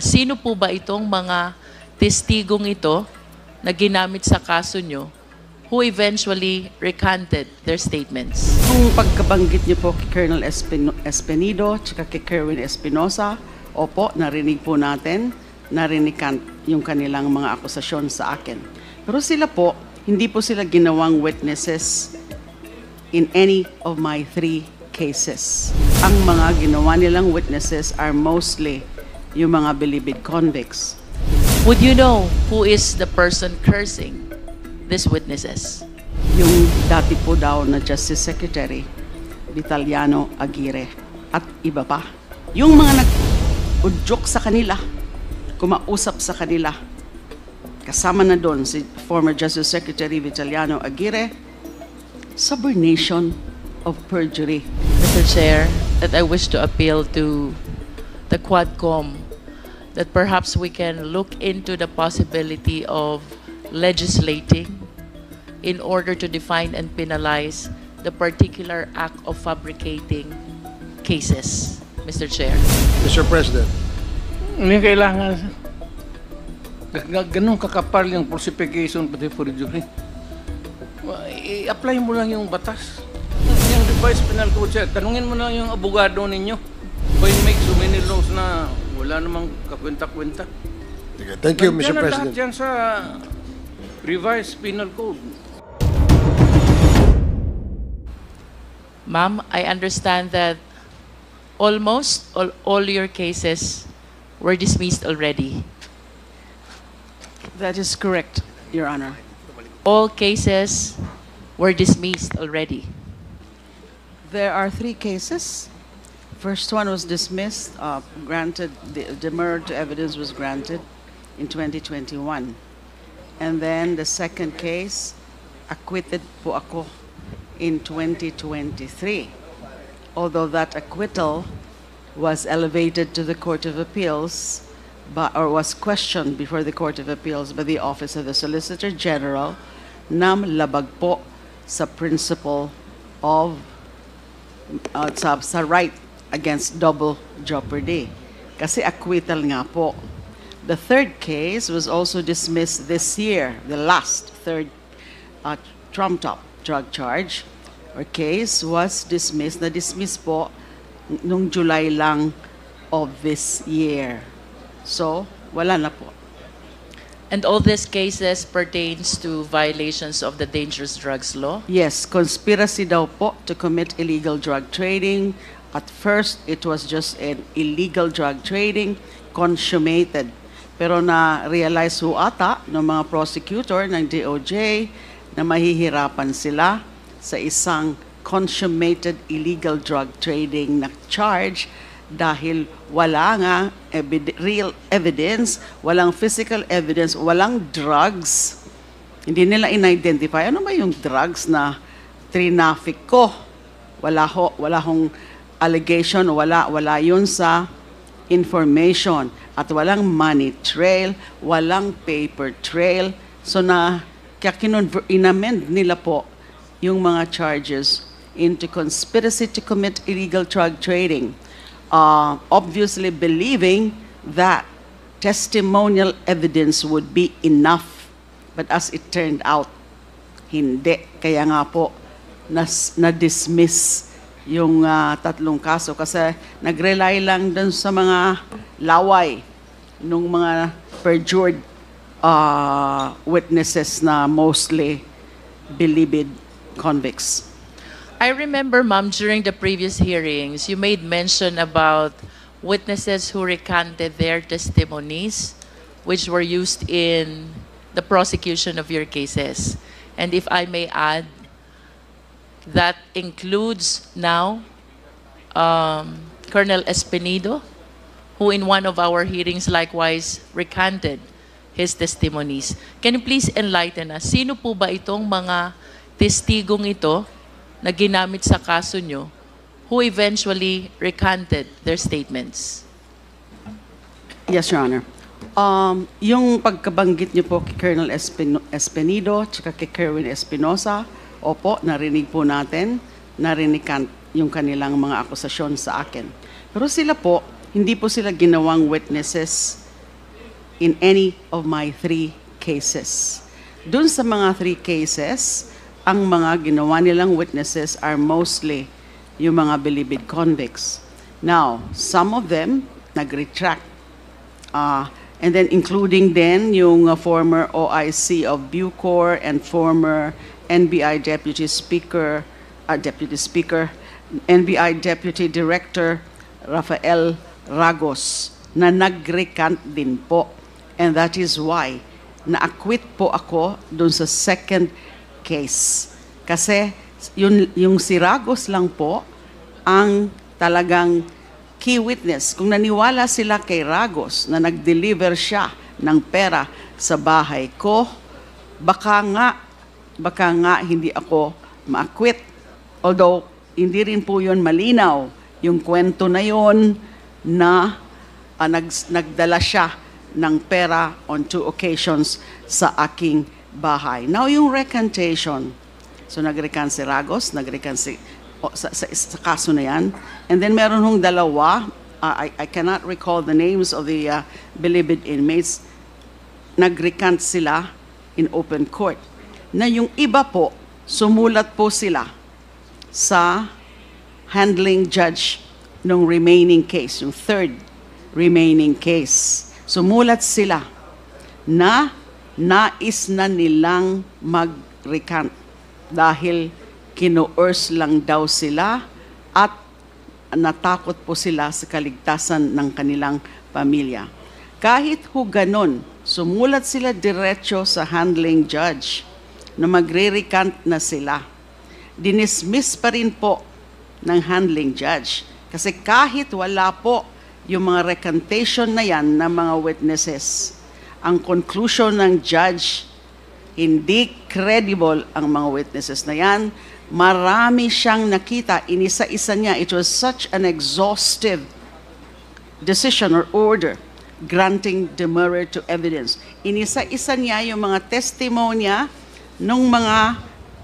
Sino po ba itong mga testigong ito na ginamit sa kaso nyo who eventually recanted their statements? Kung pagkabanggit niyo po kay Colonel Espenido at kay Kerwin Espinosa, opo, narinig po natin, narinig yung kanilang mga akusasyon sa akin. Pero sila po, hindi po sila ginawang witnesses in any of my 3 cases. Ang mga ginawa nilang witnesses are mostly yung mga believed convicts. Would you know who is the person cursing these witnesses? Yung dati po daw na Justice Secretary, Vitaliano Aguirre, at iba pa. Yung mga nag-udyok sa kanila, kumausap sa kanila, kasama na doon si former Justice Secretary Vitaliano Aguirre, subornation of perjury. Mr. Chair, that I wish to appeal to the Quadcom that perhaps we can look into the possibility of legislating in order to define and penalize the particular act of fabricating cases, Mr. Chair. Mr. President. Hindi kailangan. Ganun kakapal yung falsification pati forgery. I-apply mo lang yung batas. Yung revised penal code, sir. Tanungin mo lang yung abogado ninyo. Why make so many laws na wala namang kakwenta-kwenta? Okay, thank you, Mr. Nandiyan na President. lahat yan sa revised penal code. Ma'am, I understand that almost all your cases were dismissed already. That is correct, Your Honor. All cases were dismissed already. There are 3 cases. First one was dismissed, granted, the demurrer to evidence was granted in 2021. And then the second case, acquitted po ako in 2023. Although that acquittal was elevated to the Court of Appeals, or was questioned before the Court of Appeals by the Office of the Solicitor General, na labag po sa principle of sa right against double jeopardy. Kasi acquittal nga po. The third case was also dismissed this year, the last third trumped-up drug charge or case was dismissed, na-dismiss po nung July lang of this year. So, wala na po. And all these cases pertains to violations of the dangerous drugs law? Yes, conspiracy daw po to commit illegal drug trading. At first, it was just an illegal drug trading, consummated. Pero na-realize ho ata ng mga prosecutor ng DOJ na mahihirapan sila sa isang consummated illegal drug trading na charge dahil wala nga real evidence, walang physical evidence, walang drugs. Hindi nila in-identify. Ano ba yung drugs na traffic ko? Wala hong allegation, wala yun sa information. At walang money trail, walang paper trail. So kaya inamend nila po yung mga charges into conspiracy to commit illegal drug trading. Obviously believing that testimonial evidence would be enough. But as it turned out, hindi. Kaya nga po, na-dismiss yung 3 kaso kasi nag-rely lang dun sa mga laway nung mga perjured witnesses na mostly believed convicts. I remember, ma'am, during the previous hearings, you made mention about witnesses who recanted their testimonies, which were used in the prosecution of your cases. And if I may add, that includes now Colonel Espenido, who in one of our hearings likewise recanted his testimonies. Can you please enlighten us? Sino po ba itong mga testigong ito na ginamit sa kaso nyo who eventually recanted their statements? Yes, Your Honor. Yung pagkabanggit niyo po kay Colonel Espenido at kay Kerwin Espinosa, opo, narinig po natin, narinig yung kanilang mga akusasyon sa akin. Pero sila po, hindi po sila ginawang witnesses in any of my 3 cases. Dun sa mga 3 cases, ang mga ginawa nilang witnesses are mostly yung mga bilibid convicts. Now, some of them nag-retract. And then including din yung former OIC of Bucor and former NBI Deputy Speaker, NBI Deputy Director Rafael Ragos na nag-recant din po. And that is why na-acquit po ako dun sa second case. Kasi yung si Ragos lang po ang talagang key witness. Kung naniwala sila kay Ragos na nag-deliver siya ng pera sa bahay ko, baka nga hindi ako ma-acquit. Although, hindi rin po yun malinaw. Yung kwento na yun na nagdala siya ng pera on 2 occasions sa aking bahay. Now, yung recantation. So, nag-recant si Ragos, nag-recant sa kaso na yan. And then, meron hong dalawa, I cannot recall the names of the bilibid inmates, nag-recant sila in open court. Na yung iba po, sumulat po sila sa handling judge ng remaining case, yung 3rd remaining case. Sumulat sila na nais na nilang mag-recant dahil kino-urge lang daw sila at natakot po sila sa kaligtasan ng kanilang pamilya. Kahit ho ganon, sumulat sila diretso sa handling judge na magre-recant na sila. Dinismiss pa rin po ng handling judge. Kasi kahit wala po yung mga recantation na yan ng mga witnesses, ang conclusion ng judge, hindi credible ang mga witnesses na yan. Marami siyang nakita, inisa-isa niya. It was such an exhaustive decision or order granting demurrer to evidence. Inisa-isa niya yung mga testimonya ng mga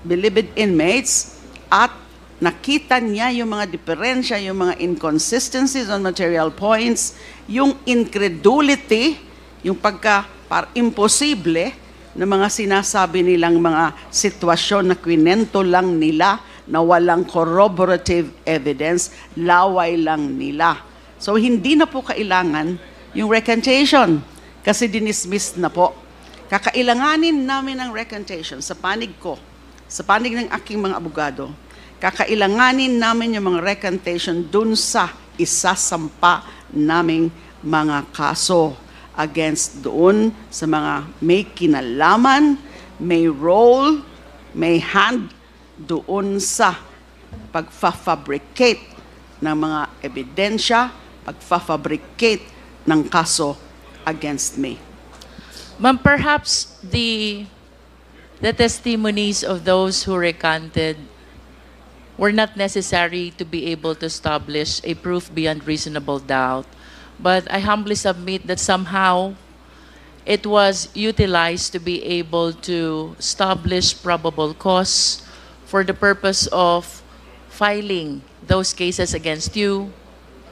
bilibid inmates at nakita niya yung mga diferensya, yung mga inconsistencies on material points, yung incredulity, yung imposible na mga sinasabi nilang mga sitwasyon na kwinento lang nila na walang corroborative evidence, laway lang nila. So hindi na po kailangan yung recantation kasi dinismiss na po. Kakailanganin namin ng recantation sa panig ko, sa panig ng aking mga abogado. Kakailanganin namin yung mga recantation dun sa isasampa naming mga kaso against doon sa mga may kinalaman, may role, may hand doon sa pagfa-fabricate ng mga ebidensya, pagfa-fabricate ng kaso against me. Ma'am, perhaps the testimonies of those who recanted were not necessary to be able to establish a proof beyond reasonable doubt. But I humbly submit that somehow it was utilized to be able to establish probable cause for the purpose of filing those cases against you,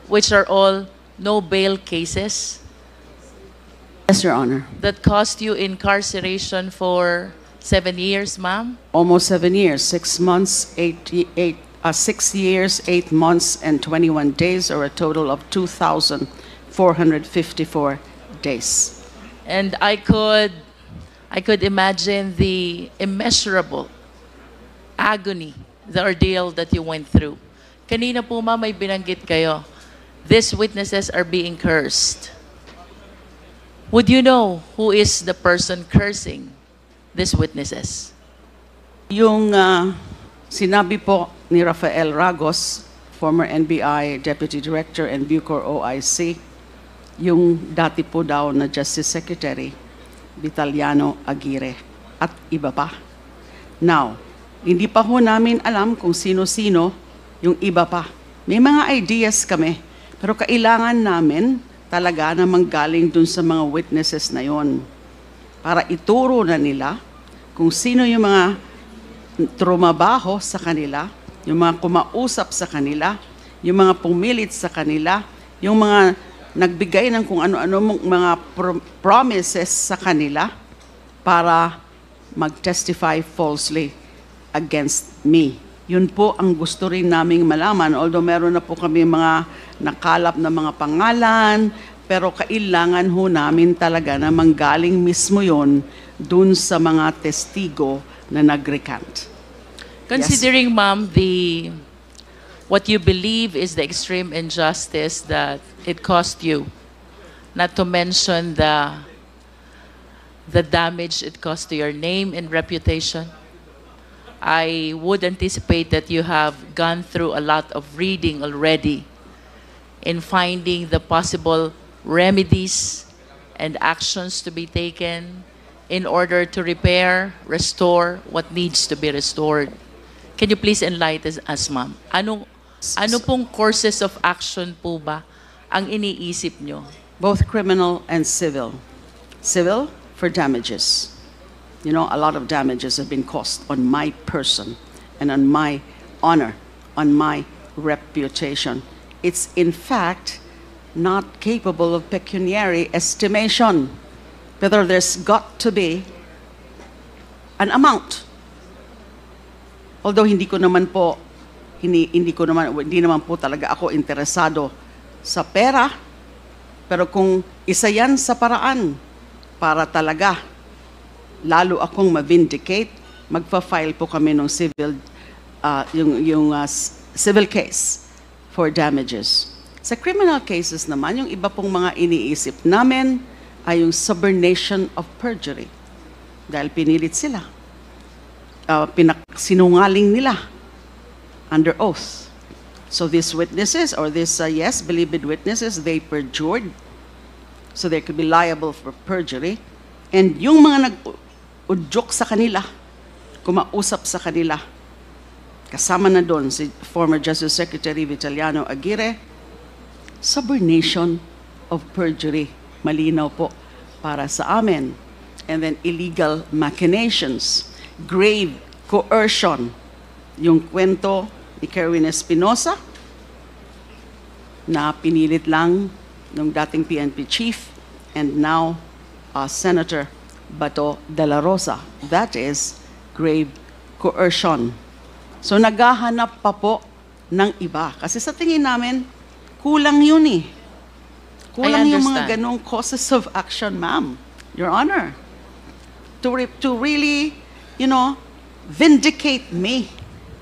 which are all no bail cases Yes, Your Honor. that cost you incarceration for 7 years, ma'am? Almost 7 years, 6 months, 6 years, 8 months, and 21 days, or a total of 2,454 days. And I could imagine the immeasurable agony, the ordeal that you went through. Kanina po, ma'am, may binanggit kayo. These witnesses are being cursed. Would you know who is the person cursing these witnesses? Yung sinabi po ni Rafael Ragos, former NBI Deputy Director and Bucor OIC, yung dati po daw na Justice Secretary, Vitaliano Aguirre, at iba pa. Now, hindi pa ho namin alam kung sino-sino yung iba pa. May mga ideas kami, pero kailangan namin talaga na manggaling dun sa mga witnesses na yon para ituro na nila kung sino yung mga trumabaho sa kanila, yung mga kumausap sa kanila, yung mga pumilit sa kanila, yung mga nagbigay ng kung ano-ano mga promises sa kanila para mag-testify falsely against me. Yun po ang gusto rin naming malaman. Although meron na po kami mga nakalap na mga pangalan, pero kailangan ho namin talaga na manggaling mismo yon dun sa mga testigo na nag-recant. Considering, ma'am, what you believe is the extreme injustice that it cost you, not to mention the damage it cost to your name and reputation, I would anticipate that you have gone through a lot of reading already in finding the possible remedies and actions to be taken in order to repair, restore what needs to be restored. Can you please enlighten us, ma'am? Ano pong courses of action po ba ang iniisip nyo? Both criminal and civil. Civil for damages. You know, a lot of damages have been caused on my person and on my honor, on my reputation. It's in fact not capable of pecuniary estimation. Whether there's got to be an amount. Although hindi naman po talaga ako interesado sa pera, pero kung isa yan sa paraan para talaga lalo akong ma-vindicate, magpa-file po kami ng civil case for damages. Sa criminal cases naman, yung iba pong mga iniisip namin ay yung subornation of perjury. Dahil pinilit sila. Sinungaling nila under oath. So these witnesses, or these believed witnesses, they perjured. So they could be liable for perjury. And yung mga nag-udyok sa kanila, kumausap sa kanila, kasama na doon si former Justice Secretary Vitaliano Aguirre, subornation of perjury. Malinaw po para sa amin. And then illegal machinations, grave coercion. Yung kwento ni Kerwin Espinosa na pinilit lang ng dating PNP chief and now Senator Bato de la Rosa. That is grave coercion. So naghahanap pa po ng iba. Kasi sa tingin namin, kulang yun eh. Kulang yung mga ganong causes of action, ma'am. Your Honor. To really, vindicate me.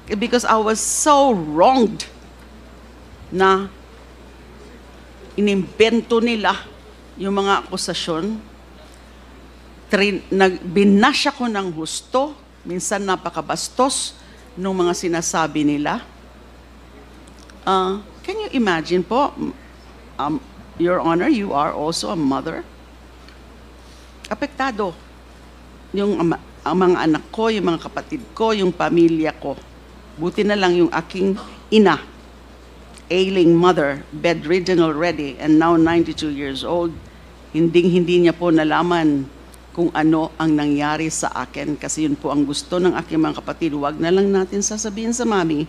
Because I was so wronged na inimbento nila yung mga akusasyon. Binasya ko ng husto, minsan napakabastos ng mga sinasabi nila. Can you imagine po, Your Honor, you are also a mother. Apektado yung ang mga anak ko, yung mga kapatid ko, yung pamilya ko. Buti na lang yung aking ina, ailing mother, bedridden already, and now 92 years old, hindi niya po nalaman kung ano ang nangyari sa akin. Kasi yun po ang gusto ng aking mga kapatid. Huwag na lang natin sasabihin sa mami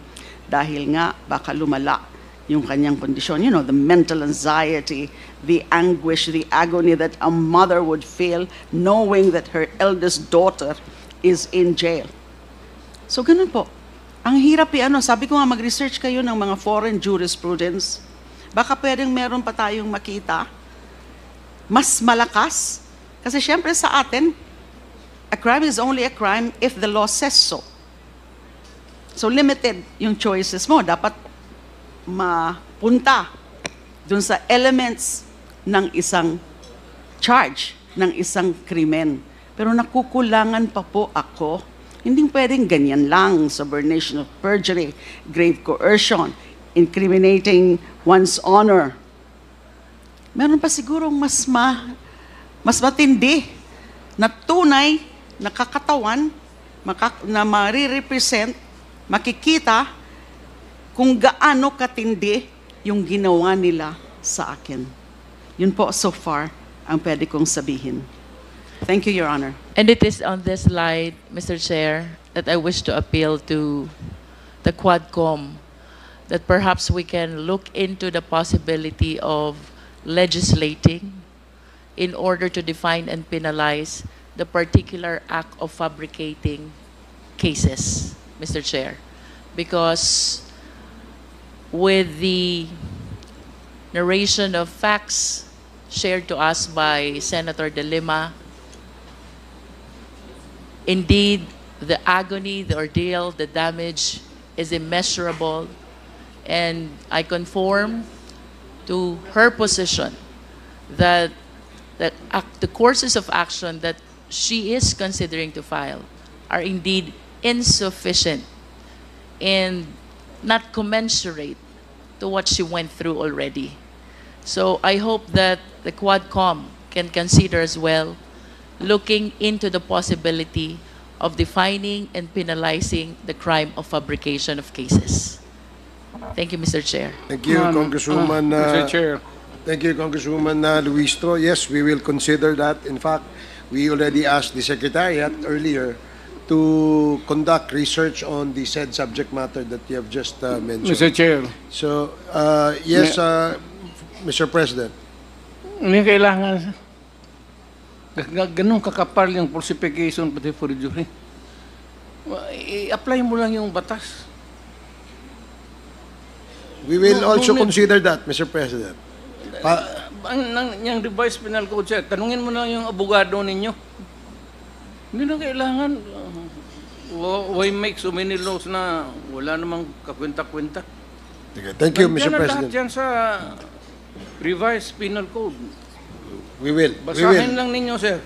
dahil nga baka lumala yung kanyang kondisyon. You know, the mental anxiety, the anguish, the agony that a mother would feel knowing that her eldest daughter is in jail. So ganun po. Ang hirap sabi ko nga mag-research kayo ng mga foreign jurisprudence. Baka pwedeng meron pa tayong makita. Mas malakas. Kasi syempre sa atin, a crime is only a crime if the law says so. So limited yung choices mo. Dapat mapunta dun sa elements ng isang charge, ng isang krimen. Pero nakukulangan pa po ako. Hindi pwedeng ganyan lang. Subornation of perjury, grave coercion, incriminating one's honor. Meron pa sigurong mas matindi na tunay, nakakatawan, na marirepresent, makikita kung gaano katindi yung ginawa nila sa akin. Yun po so far ang pwede kong sabihin. Thank you, Your Honor. And it is on this slide, Mr. Chair, that I wish to appeal to the Quadcom that perhaps we can look into the possibility of legislating in order to define and penalize the particular act of fabricating cases, Mr. Chair. Because with the narration of facts shared to us by Senator De Lima, indeed, the agony, the ordeal, the damage is immeasurable, and I conform to her position that the courses of action that she is considering to file are indeed insufficient and not commensurate to what she went through already. So I hope that the Quadcom can consider as well looking into the possibility of defining and penalizing the crime of fabrication of cases. Thank you, Mr. Chair. Thank you, Congresswoman. Mr. Chair. Thank you, Congresswoman Luistro. Yes, we will consider that. In fact, we already asked the Secretariat earlier to conduct research on the said subject matter that you have just mentioned. Mr. Chair. So, yes, Mr. President. Hindi kailangan ganun kakapal yung falsification pati for jury. I-apply mo lang yung batas. We will No, also no, consider that, Mr. President. Yung revised penal code, sir, tanungin mo na yung abogado ninyo. Hindi na kailangan. Why make so many laws na wala namang kakwenta-kwenta? Okay, thank you, Mr. Nandiyan na lahat President. yan sa revised penal code. We will. Basahin lang ninyo, sir.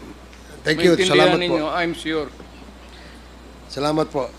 Thank you. Maintindihan Salamat ninyo, po. I'm sure. Salamat po.